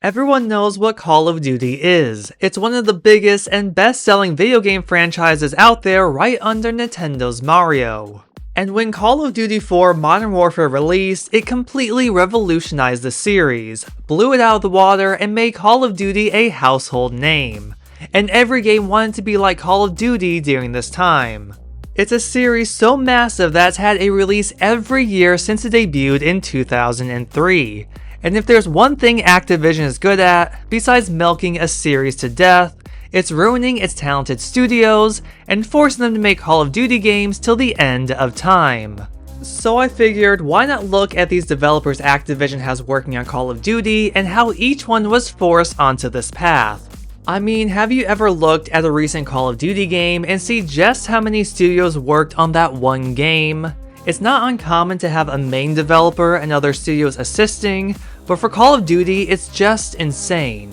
Everyone knows what Call of Duty is. It's one of the biggest and best-selling video game franchises out there, right under Nintendo's Mario. And when Call of Duty 4 Modern Warfare released, it completely revolutionized the series, blew it out of the water, and made Call of Duty a household name. And every game wanted to be like Call of Duty during this time. It's a series so massive that it's had a release every year since it debuted in 2003. And if there's one thing Activision is good at, besides milking a series to death, it's ruining its talented studios and forcing them to make Call of Duty games till the end of time. So I figured, why not look at these developers Activision has working on Call of Duty and how each one was forced onto this path. I mean, have you ever looked at a recent Call of Duty game and see just how many studios worked on that one game? It's not uncommon to have a main developer and other studios assisting, but for Call of Duty, it's just insane.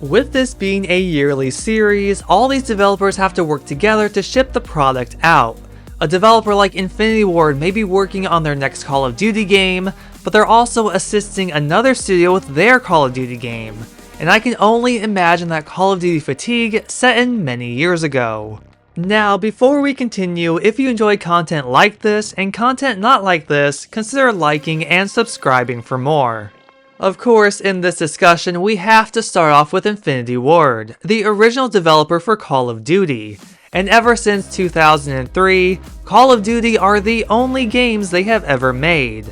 With this being a yearly series, all these developers have to work together to ship the product out. A developer like Infinity Ward may be working on their next Call of Duty game, but they're also assisting another studio with their Call of Duty game. And I can only imagine that Call of Duty fatigue set in many years ago. Now, before we continue, if you enjoy content like this and content not like this, consider liking and subscribing for more. Of course, in this discussion, we have to start off with Infinity Ward, the original developer for Call of Duty. And ever since 2003, Call of Duty are the only games they have ever made.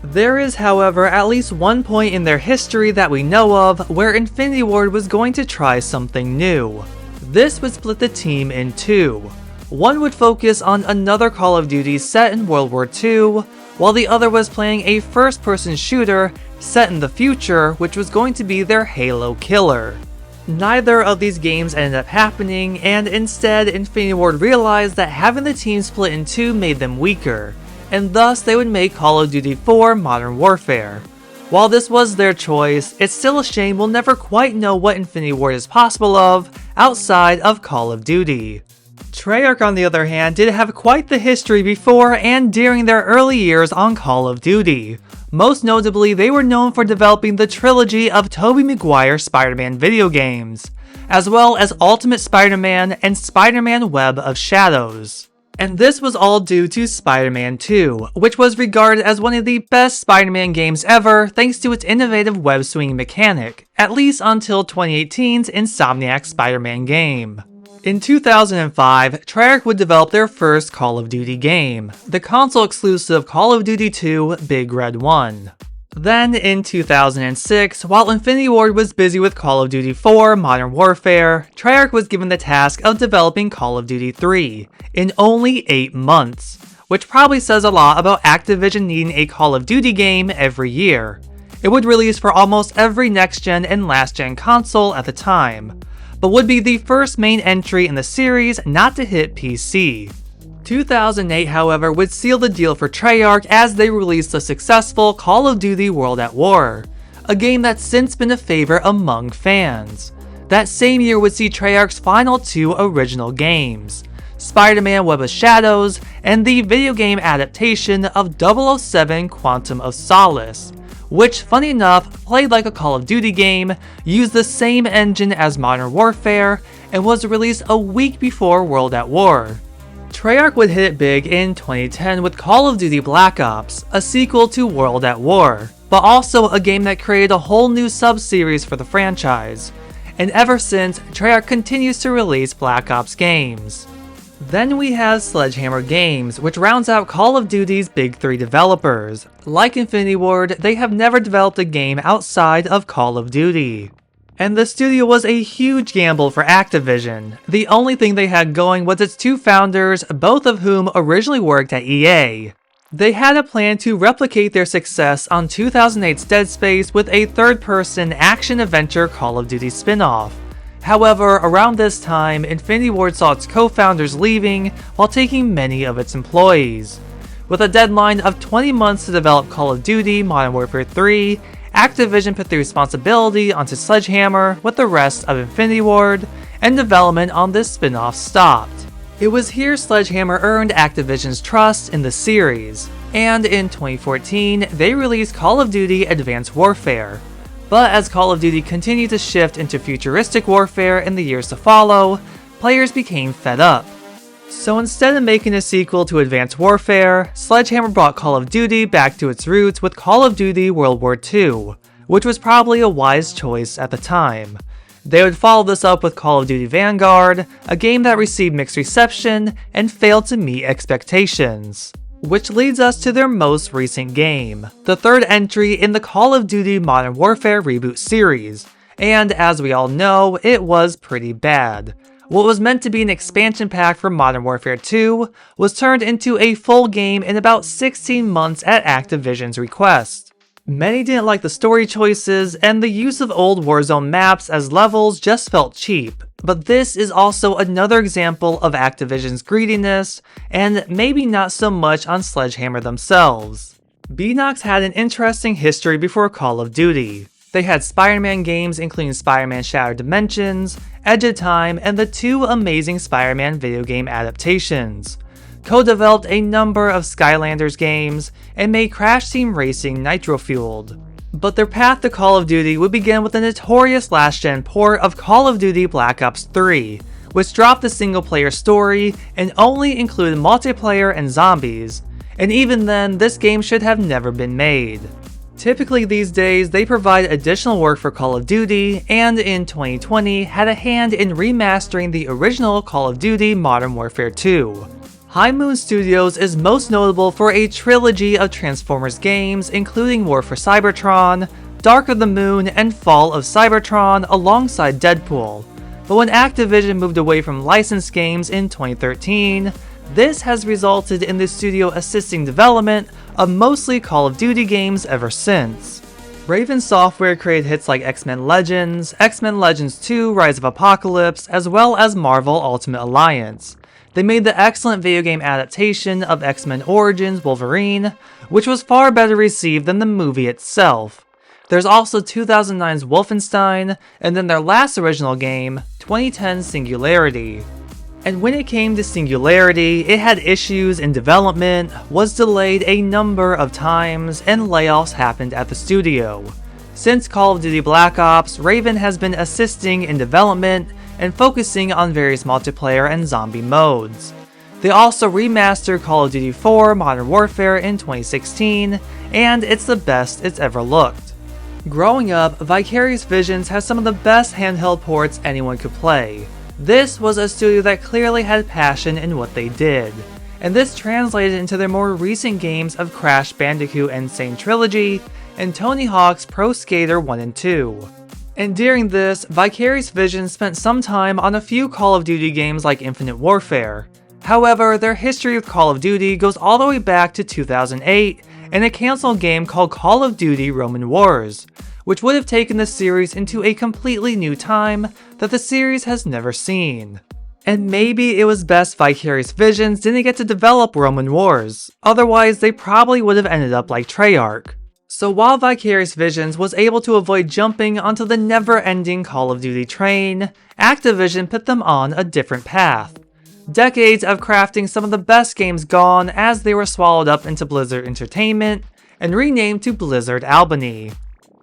There is, however, at least one point in their history that we know of where Infinity Ward was going to try something new. This would split the team in two. One would focus on another Call of Duty set in World War II, while the other was playing a first-person shooter set in the future, which was going to be their Halo killer. Neither of these games ended up happening, and instead Infinity Ward realized that having the team split in two made them weaker, and thus they would make Call of Duty 4 Modern Warfare. While this was their choice, it's still a shame we'll never quite know what Infinity Ward is possible of outside of Call of Duty. Treyarch, on the other hand, did have quite the history before and during their early years on Call of Duty. Most notably, they were known for developing the trilogy of Tobey Maguire Spider-Man video games, as well as Ultimate Spider-Man and Spider-Man Web of Shadows. And this was all due to Spider-Man 2, which was regarded as one of the best Spider-Man games ever thanks to its innovative web-swinging mechanic, at least until 2018's Insomniac Spider-Man game. In 2005, Treyarch would develop their first Call of Duty game, the console-exclusive Call of Duty 2 Big Red 1. Then, in 2006, while Infinity Ward was busy with Call of Duty 4 Modern Warfare, Treyarch was given the task of developing Call of Duty 3 in only 8 months, which probably says a lot about Activision needing a Call of Duty game every year. It would release for almost every next-gen and last-gen console at the time, but would be the first main entry in the series not to hit PC. 2008, however, would seal the deal for Treyarch as they released the successful Call of Duty World at War, a game that's since been a favorite among fans. That same year would see Treyarch's final two original games, Spider-Man Web of Shadows and the video game adaptation of 007 Quantum of Solace, which, funny enough, played like a Call of Duty game, used the same engine as Modern Warfare, and was released a week before World at War. Treyarch would hit it big in 2010 with Call of Duty Black Ops, a sequel to World at War, but also a game that created a whole new sub-series for the franchise. And ever since, Treyarch continues to release Black Ops games. Then we have Sledgehammer Games, which rounds out Call of Duty's big three developers. Like Infinity Ward, they have never developed a game outside of Call of Duty. And the studio was a huge gamble for Activision. The only thing they had going was its two founders, both of whom originally worked at EA. They had a plan to replicate their success on 2008's Dead Space with a third-person action-adventure Call of Duty spin-off. However, around this time, Infinity Ward saw its co-founders leaving while taking many of its employees. With a deadline of 20 months to develop Call of Duty Modern Warfare 3, Activision put the responsibility onto Sledgehammer with the rest of Infinity Ward, and development on this spin-off stopped. It was here Sledgehammer earned Activision's trust in the series, and in 2014, they released Call of Duty Advanced Warfare. But as Call of Duty continued to shift into futuristic warfare in the years to follow, players became fed up. So instead of making a sequel to Advanced Warfare, Sledgehammer brought Call of Duty back to its roots with Call of Duty World War II, which was probably a wise choice at the time. They would follow this up with Call of Duty Vanguard, a game that received mixed reception and failed to meet expectations. Which leads us to their most recent game, the third entry in the Call of Duty Modern Warfare reboot series, and as we all know, it was pretty bad. What was meant to be an expansion pack for Modern Warfare 2 was turned into a full game in about 16 months at Activision's request. Many didn't like the story choices, and the use of old Warzone maps as levels just felt cheap. But this is also another example of Activision's greediness, and maybe not so much on Sledgehammer themselves. Beenox had an interesting history before Call of Duty. They had Spider-Man games including Spider-Man Shattered Dimensions, Edge of Time, and the two amazing Spider-Man video game adaptations. Co-developed a number of Skylanders games, and made Crash Team Racing nitro-fueled. But their path to Call of Duty would begin with the notorious last-gen port of Call of Duty Black Ops 3, which dropped the single-player story and only included multiplayer and zombies, and even then, this game should have never been made. Typically these days, they provide additional work for Call of Duty, and in 2020 had a hand in remastering the original Call of Duty Modern Warfare 2. High Moon Studios is most notable for a trilogy of Transformers games including War for Cybertron, Dark of the Moon, and Fall of Cybertron alongside Deadpool. But when Activision moved away from licensed games in 2013, this has resulted in the studio assisting development of mostly Call of Duty games ever since. Raven Software created hits like X-Men Legends, X-Men Legends 2 Rise of Apocalypse, as well as Marvel Ultimate Alliance. They made the excellent video game adaptation of X-Men Origins Wolverine, which was far better received than the movie itself. There's also 2009's Wolfenstein, and then their last original game, 2010's Singularity. And when it came to Singularity, it had issues in development, was delayed a number of times, and layoffs happened at the studio. Since Call of Duty Black Ops, Raven has been assisting in development and focusing on various multiplayer and zombie modes. They also remastered Call of Duty 4 Modern Warfare in 2016, and it's the best it's ever looked. Growing up, Vicarious Visions has some of the best handheld ports anyone could play. This was a studio that clearly had passion in what they did, and this translated into their more recent games of Crash Bandicoot Insane Trilogy and Tony Hawk's Pro Skater 1 and 2. And during this, Vicarious Visions spent some time on a few Call of Duty games like Infinite Warfare. However, their history with Call of Duty goes all the way back to 2008 and a canceled game called Call of Duty Roman Wars, which would have taken the series into a completely new time that the series has never seen. And maybe it was best Vicarious Visions didn't get to develop Roman Wars, otherwise they probably would have ended up like Treyarch. So while Vicarious Visions was able to avoid jumping onto the never-ending Call of Duty train, Activision put them on a different path. Decades of crafting some of the best games gone as they were swallowed up into Blizzard Entertainment and renamed to Blizzard Albany.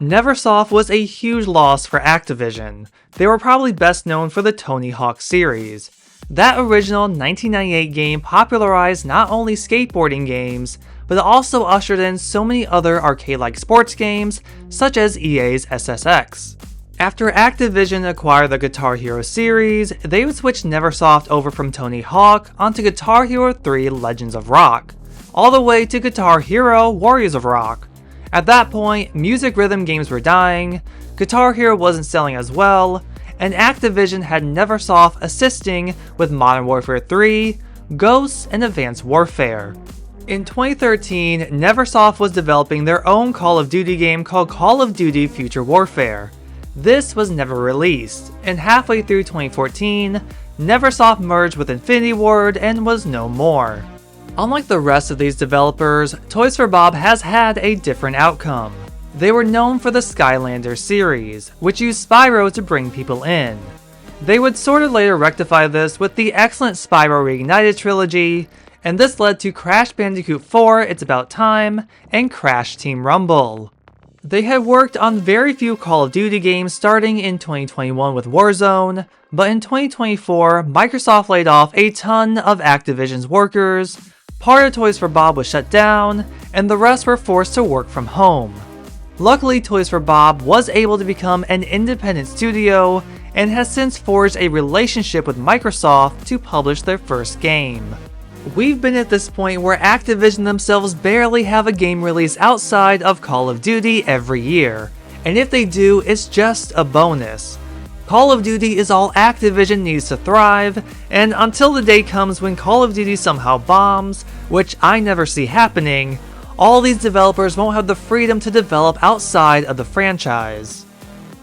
Neversoft was a huge loss for Activision. They were probably best known for the Tony Hawk series. That original 1998 game popularized not only skateboarding games, but also ushered in so many other arcade-like sports games, such as EA's SSX. After Activision acquired the Guitar Hero series, they would switch Neversoft over from Tony Hawk onto Guitar Hero 3 Legends of Rock, all the way to Guitar Hero Warriors of Rock. At that point, music rhythm games were dying, Guitar Hero wasn't selling as well, and Activision had Neversoft assisting with Modern Warfare 3, Ghosts, and Advanced Warfare. In 2013, Neversoft was developing their own Call of Duty game called Call of Duty Future Warfare. This was never released, and halfway through 2014, Neversoft merged with Infinity Ward and was no more. Unlike the rest of these developers, Toys for Bob has had a different outcome. They were known for the Skylanders series, which used Spyro to bring people in. They would sort of later rectify this with the excellent Spyro Reignited trilogy, and this led to Crash Bandicoot 4 It's About Time and Crash Team Rumble. They had worked on very few Call of Duty games starting in 2021 with Warzone, but in 2024, Microsoft laid off a ton of Activision's workers, part of Toys for Bob was shut down, and the rest were forced to work from home. Luckily, Toys for Bob was able to become an independent studio and has since forged a relationship with Microsoft to publish their first game. We've been at this point where Activision themselves barely have a game release outside of Call of Duty every year, and if they do, it's just a bonus. Call of Duty is all Activision needs to thrive, and until the day comes when Call of Duty somehow bombs, which I never see happening, all these developers won't have the freedom to develop outside of the franchise.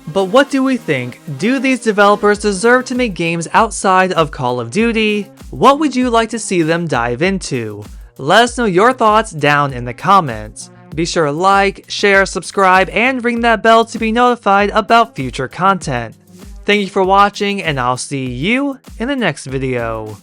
But what do we think? Do these developers deserve to make games outside of Call of Duty? What would you like to see them dive into? Let us know your thoughts down in the comments. Be sure to like, share, subscribe, and ring that bell to be notified about future content. Thank you for watching, and I'll see you in the next video.